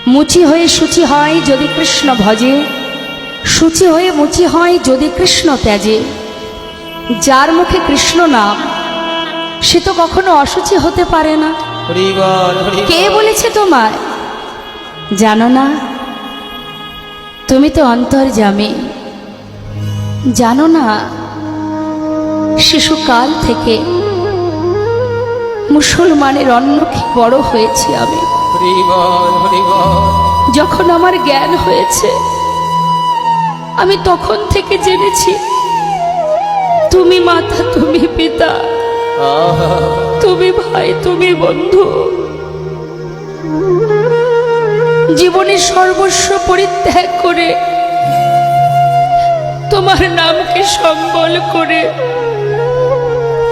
মুচি হয়ে সূচি হয় যদি কৃষ্ণ ভজে, সূচি হয়ে মুচি হয় যদি কৃষ্ণ ত্যাজে। যার মুখে কৃষ্ণ নাম সে তো কখনো অসুচি হতে পারে না। কে বলেছে তোমায়? জানো না? তুমি তো অন্তর্যামী। জানো না, শিশুকাল থেকে মুসলমানের অন্ন খেয়ে বড় হয়েছি আমি। যখন আমার জ্ঞান হয়েছে আমি তখন থেকে জেনেছি তুমি মাতা, তুমি পিতা, তুমি ভাই, তুমি বন্ধু। জীবনের সর্বস্ব পরিত্যাগ করে তোমার নামকে সম্বল করে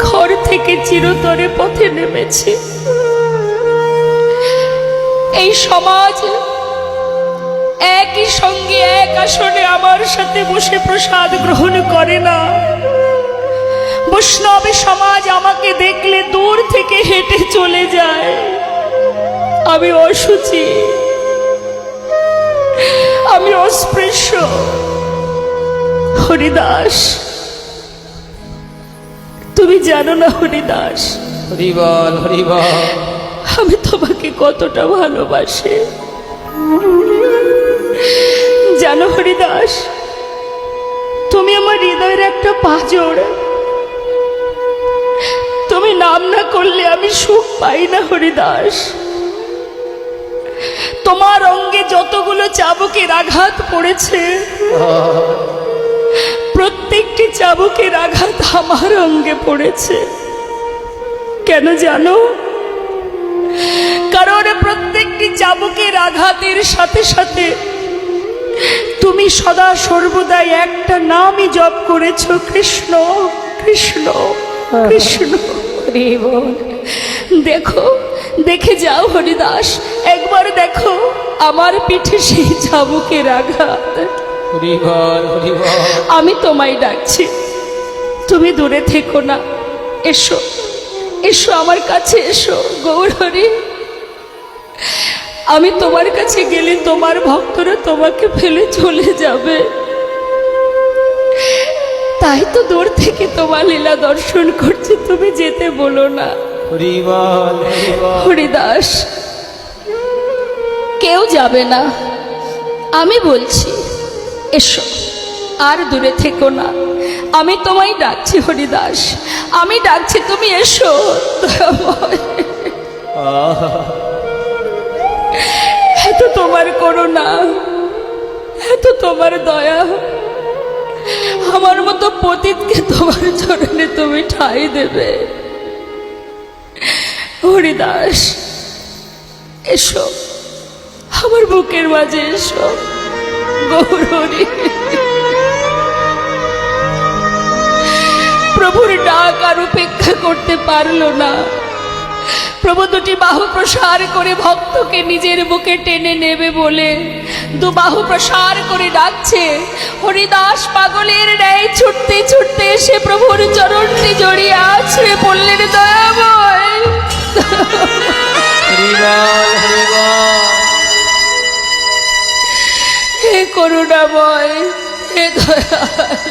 ঘর থেকে চিরতরে পথে নেমেছি। এই সমাজ একই সঙ্গে এক আসনে আমার সাথে বসে প্রসাদ গ্রহণ করে না। বৈষ্ণব সমাজ আমাকে দেখলে দূর থেকে হেঁটে চলে যায়। আমি অসুচি, আমি অস্পৃশ্য। হরিদাস, তুমি জানো না হরিদাস, হরিবল হরিবল, আমি তোমাকে কতটা ভালোবাসি। জানো হরিদাস, তুমি আমার হৃদয়ের একটা পাঁজর। তুমি নাম না করলে আমি সুখ পাই না হরিদাস। তোমার অঙ্গে যতগুলো চাবুকের আঘাত পড়েছে প্রত্যেকটি চাবুকের আঘাত আমার অঙ্গে পড়েছে। কেন জানো? কারণ প্রত্যেকটি চাবুকের আঘাতের সাথে সাথে তুমি সদা সর্বদাই একটা নামই জপ করেছো, কৃষ্ণ কৃষ্ণ কৃষ্ণ। দেখো, দেখে যাও হরিদাস, একবার দেখো আমার পিঠে সেই চাবুকের আঘাত। আমি তোমায় ডাকছি, তুমি দূরে থেকো না। এসো, এসো আমার কাছে এসো গৌরহরি। আমি তোমার কাছে গেলে তোমার ভক্তরা তোমাকে ফেলে চলে যাবে। তাই তো দূর থেকে তোমার লীলা দর্শন করছে, তুমি যেতে বলো না। হরিদাস, কেউ যাবে না, আমি বলছি এসো, আর দূরে থেকো না। আমি তোমায় ডাকছি হরিদাস, আমি ডাকছি, তুমি এসো। এত তোমার করুণা, এত তোমার দয়া, আমার মতো পতিতকে তোমার চরণে তুমি ঠাঁই দেবে। হরিদাস এসো, আমার বুকের মাঝে এসো গৌরহরি। প্রভুর ডাক আর উপেক্ষা করতে পারলো না। প্রভু দুটি বাহু প্রসার করে ভক্তকে নিজের বুকে টেনে নেবে বলে দু বাহু প্রসার করে ডাকছে। হরিদাস পাগলের ন্যায় ছুটতে ছুটতে এসে প্রভুর চরণটি জড়িয়ে আছড়ে পড়লেন, দয়াময় হে করুণাময়, হে দয়াল।